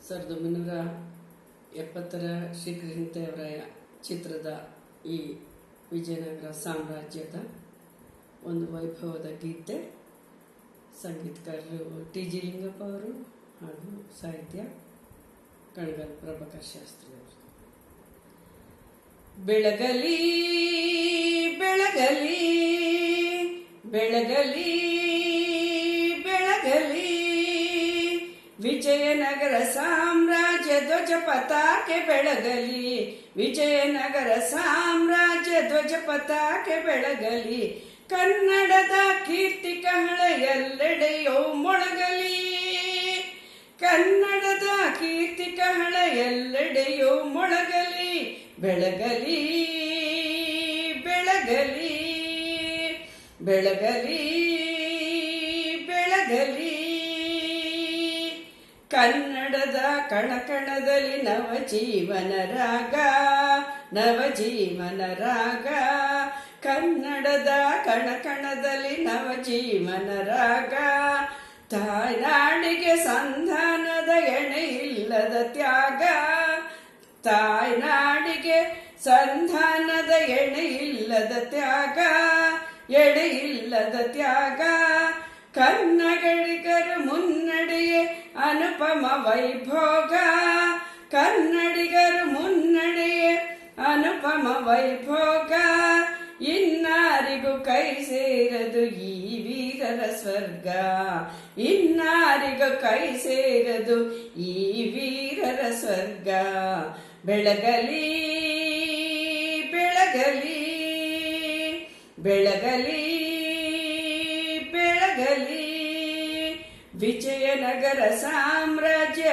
1970ರ ಶ್ರೀಕೃಷ್ಣದೇವರಾಯ ಚಿತ್ರದ ಈ ವಿಜಯನಗರ ಸಾಮ್ರಾಜ್ಯದ ಒಂದು ವೈಭವದ ಗೀತೆ. ಸಂಗೀತಕಾರರು ಟಿ.ಜಿ. ಲಿಂಗಪ್ಪ ಅವರು ಹಾಗೂ ಸಾಹಿತ್ಯ ಕಣಗಾಲ್ ಪ್ರಭಾಕರ್ ಶಾಸ್ತ್ರಿ ಅವರು. ಬೆಳಗಲಿ ಬೆಳಗಲಿ ಬೆಳಗಲಿ ಬೆಳಗಲಿ ವಿಜಯನಗರ ಸಾಮ್ರಾಜ್ಯ ಧ್ವಜ ಪತಾಕೆ ಬೆಳಗಲಿ, ವಿಜಯನಗರ ಸಾಮ್ರಾಜ್ಯ ಧ್ವಜ ಪತಾಕೆ ಬೆಳಗಲಿ, ಕನ್ನಡದ ಕೀರ್ತಿ ಕಹಳೆ ಎಲ್ಲೆಡೆಯೋ ಮೊಳಗಲಿ, ಕನ್ನಡದ ಕೀರ್ತಿ ಕಹಳೆ ಎಲ್ಲೆಡೆಯೋ ಮೊಳಗಲಿ, ಬೆಳಗಲಿ ಬೆಳಗಲಿ ಬೆಳಗಲಿ ಬೆಳಗಲಿ. ಕನ್ನಡದ ಕಣಕಣದಲ್ಲಿ ನವಜೀವನ ರಾಗ, ನವಜೀವನ ರಾಗ, ಕನ್ನಡದ ಕಣಕಣದಲ್ಲಿ ನವಜೀವನ ರಾಗ, ತಾಯ್ನಾಡಿಗೆ ಸಂಧಾನದ ಎಣೆ ಇಲ್ಲದ ತ್ಯಾಗ, ತಾಯ್ನಾಡಿಗೆ ಸಂಧಾನದ ಎಣೆ ಇಲ್ಲದ ತ್ಯಾಗ, ಎಣೆ ಇಲ್ಲದ ತ್ಯಾಗ, ಕನ್ನಡಿಗರು ಮುನ್ನಡೆಯೇ ಅನುಪಮ ವೈಭೋಗ, ಕನ್ನಡಿಗರು ಮುನ್ನಡೆಯೇ ಅನುಪಮ ವೈಭೋಗ, ಇನ್ನಾರಿಗೂ ಕೈ ಸೇರದು ಈ ವೀರರ ಸ್ವರ್ಗ, ಇನ್ನಾರಿಗೂ ಕೈ ಸೇರದು ಈ ವೀರರ ಸ್ವರ್ಗ. ಬೆಳಗಲಿ ಬೆಳಗಲಿ ಬೆಳಗಲಿ ಬೆಳಗಲಿ, ವಿಜಯನಗರ ಸಾಮ್ರಾಜ್ಯ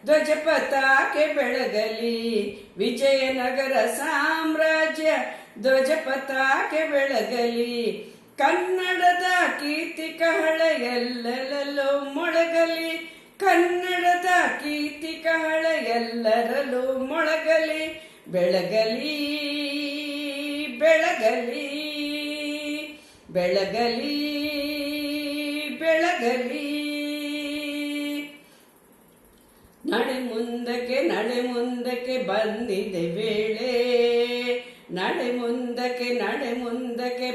ಧ್ವಜ ಪತಾಕೆ ಬೆಳಗಲಿ, ವಿಜಯನಗರ ಸಾಮ್ರಾಜ್ಯ ಧ್ವಜ ಪತಾಕೆ ಬೆಳಗಲಿ, ಕನ್ನಡದ ಕೀರ್ತಿ ಕಹಳೆ ಎಲ್ಲರಲ್ಲೂ ಮೊಳಗಲಿ, ಕನ್ನಡದ ಕೀರ್ತಿ ಕಹಳೆ ಎಲ್ಲರಲ್ಲೂ ಮೊಳಗಲಿ, ಬೆಳಗಲಿ ಬೆಳಗಲಿ ಬೆಳಗಲಿ ಬೆಳಗಲಿ. ನಡೆ ಮುಂದಕ್ಕೆ ನಡೆ ಮುಂದಕ್ಕೆ ಬಂದಿದೆ ವೇಳೆ, ನಡೆ ಮುಂದಕ್ಕೆ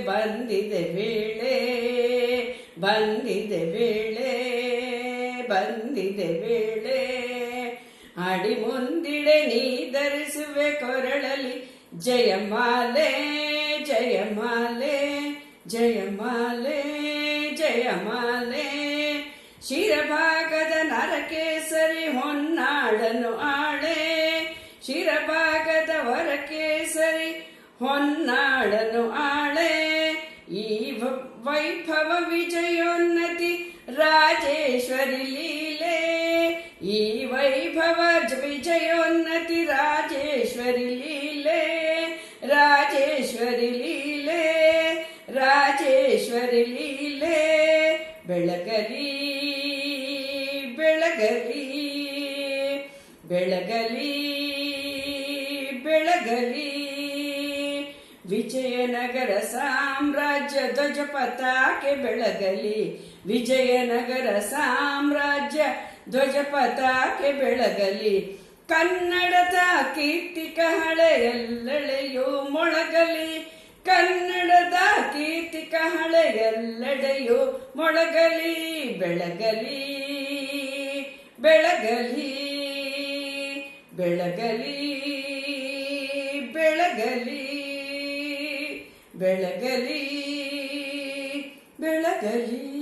ಬಂದಿದೆ ವೇಳೆ, ಬಂದಿದೆ ವೇಳೆ, ಬಂದಿದೆ ವೇಳೆ, ಅಡಿ ಮುಂದಿಡೆ ನೀ ಧರಿಸುವೆ ಕೊರಳಲಿ ಜಯಮಾಲೆ, ಜಯಮಾಲೆ, ಜಯಮಾಲೆ, ಜಯಮಾಲೆ, ಶಿರಭಾಗದ ನರಕೇಸರಿ ಹೊನ್ನಾಡನು ಆಳೆ, ಶಿರಭಾಗದ ವರಕೇಸರಿ ಹೊನ್ನಾಡನು ಆಳೆ, ಈ ವೈಭವ ವಿಜಯೋನ್ನತಿ ರಾಜೇಶ್ವರಿ ಲೀಲೆ, ಈ ವೈಭವ ವಿಜಯೋನ್ನತಿ ರಾಜೇಶ್ವರಿ ಲೀಲೆ, ರಾಜೇಶ್ವರಿ ಲೀಲೆ, ರಾಜೇಶ್ವರಿ ಲೀಲೆ. ಬೆಳಗಲಿ ಬೆಳಗಲಿ ಬೆಳಗಲಿ ಬೆಳಗಲಿ, ವಿಜಯನಗರ ಸಾಮ್ರಾಜ್ಯ ಧ್ವಜ ಪತಾಕೆ ಬೆಳಗಲಿ, ವಿಜಯನಗರ ಸಾಮ್ರಾಜ್ಯ ಧ್ವಜ ಪತಾಕೆ ಬೆಳಗಲಿ, ಕನ್ನಡದ ಕೀರ್ತಿ ಕಹಳೆ ಎಲ್ಲೆಡೆಯೂ ಮೊಳಗಲಿ, ಕನ್ನಡದ ಕೀರ್ತಿ ಕಹಳೆ ಎಲ್ಲೆಡೆಯೂ ಮೊಳಗಲಿ, ಬೆಳಗಲಿ ಬೆಳಗಲಿ ಬೆಳಗಲಿ ಬೆಳಗಲಿ ಬೆಳಗಲಿ ಬೆಳಗಲಿ.